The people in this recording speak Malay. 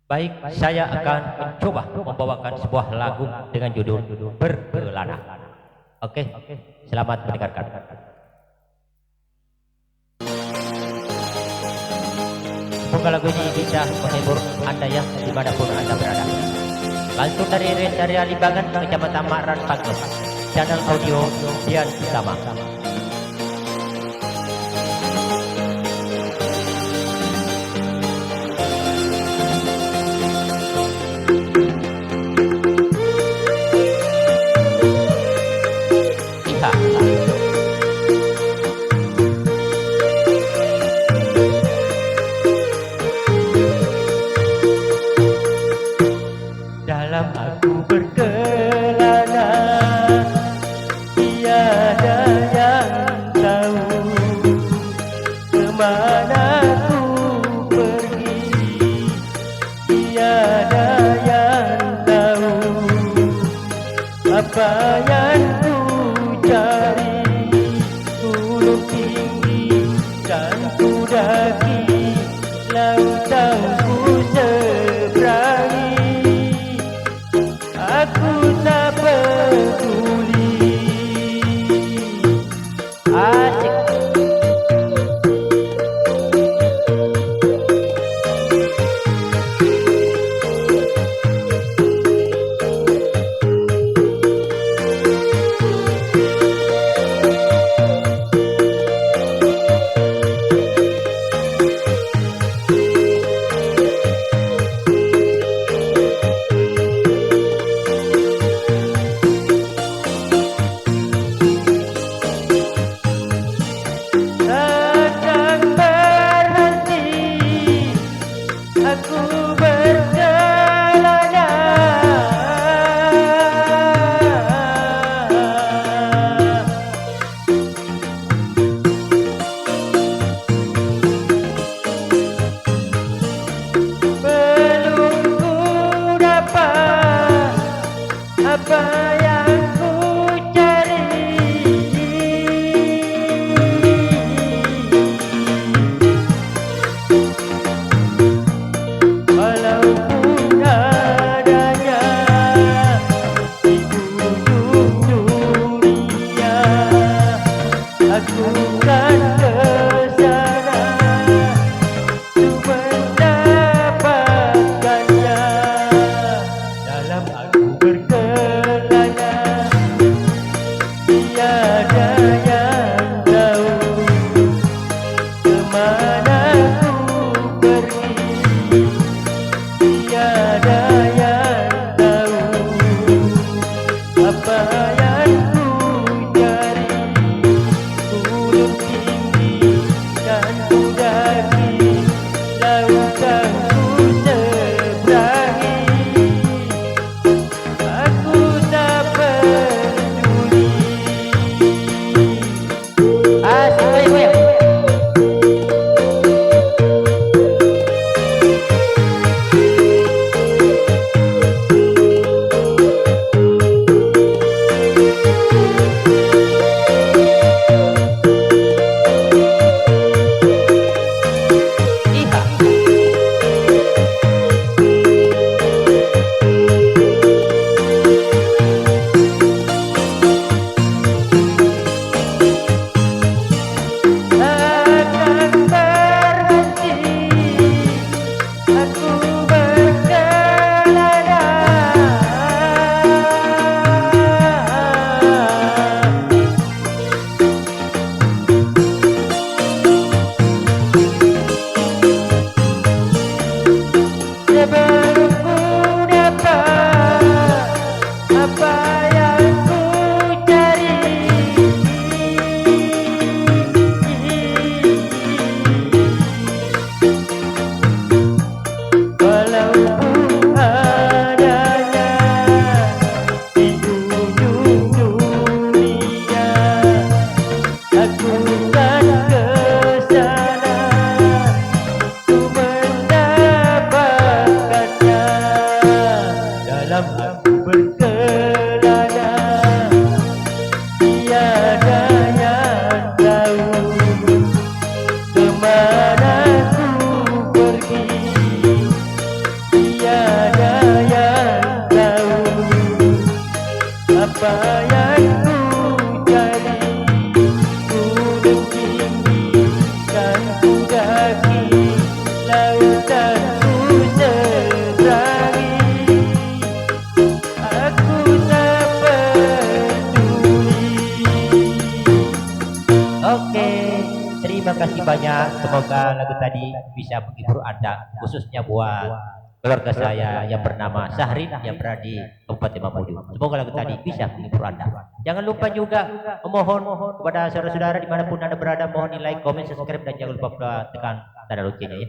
Baik, saya akan mencoba membawakan sebuah lagu dengan judul Berkelana. Oke, selamat mendengarkan. Semoga lagu ini bisa menghibur Anda ya dimanapun Anda berada. Bantu dari Area Limbangan, Kecamatan Makran Pagos. Channel audio Dian Utama. Dalam aku berkelana, tiada yang tahu kemana ku pergi. Tiada yang tahu apa yang ku cari. Gunung tinggi dan ku daki, lautan ku seberangi. Aku tak peduli. Asik. Aku berkelana, belum ku dapat apa yang ku cari. Walaupun adanya di ujung dunia, aku kan ke sana untuk mendapatkannya. Dalam aku berkelana, tiada yang tahu kemana ku pergi. Tiada yang tahu apa yang ku cari. Gunung tinggi dan ku daki, lautan ku seberangi. Aku tak peduli. Terima kasih banyak. Semoga lagu tadi bisa menghibur Anda, khususnya buat keluarga saya yang bernama Syahrin yang berada di Kabupaten Mamuju. Semoga lagu tadi bisa menghibur Anda. Jangan lupa juga memohon kepada saudara-saudara dimanapun Anda berada, mohon di like, comment, subscribe, dan jangan lupa tekan tanda loncengnya ya.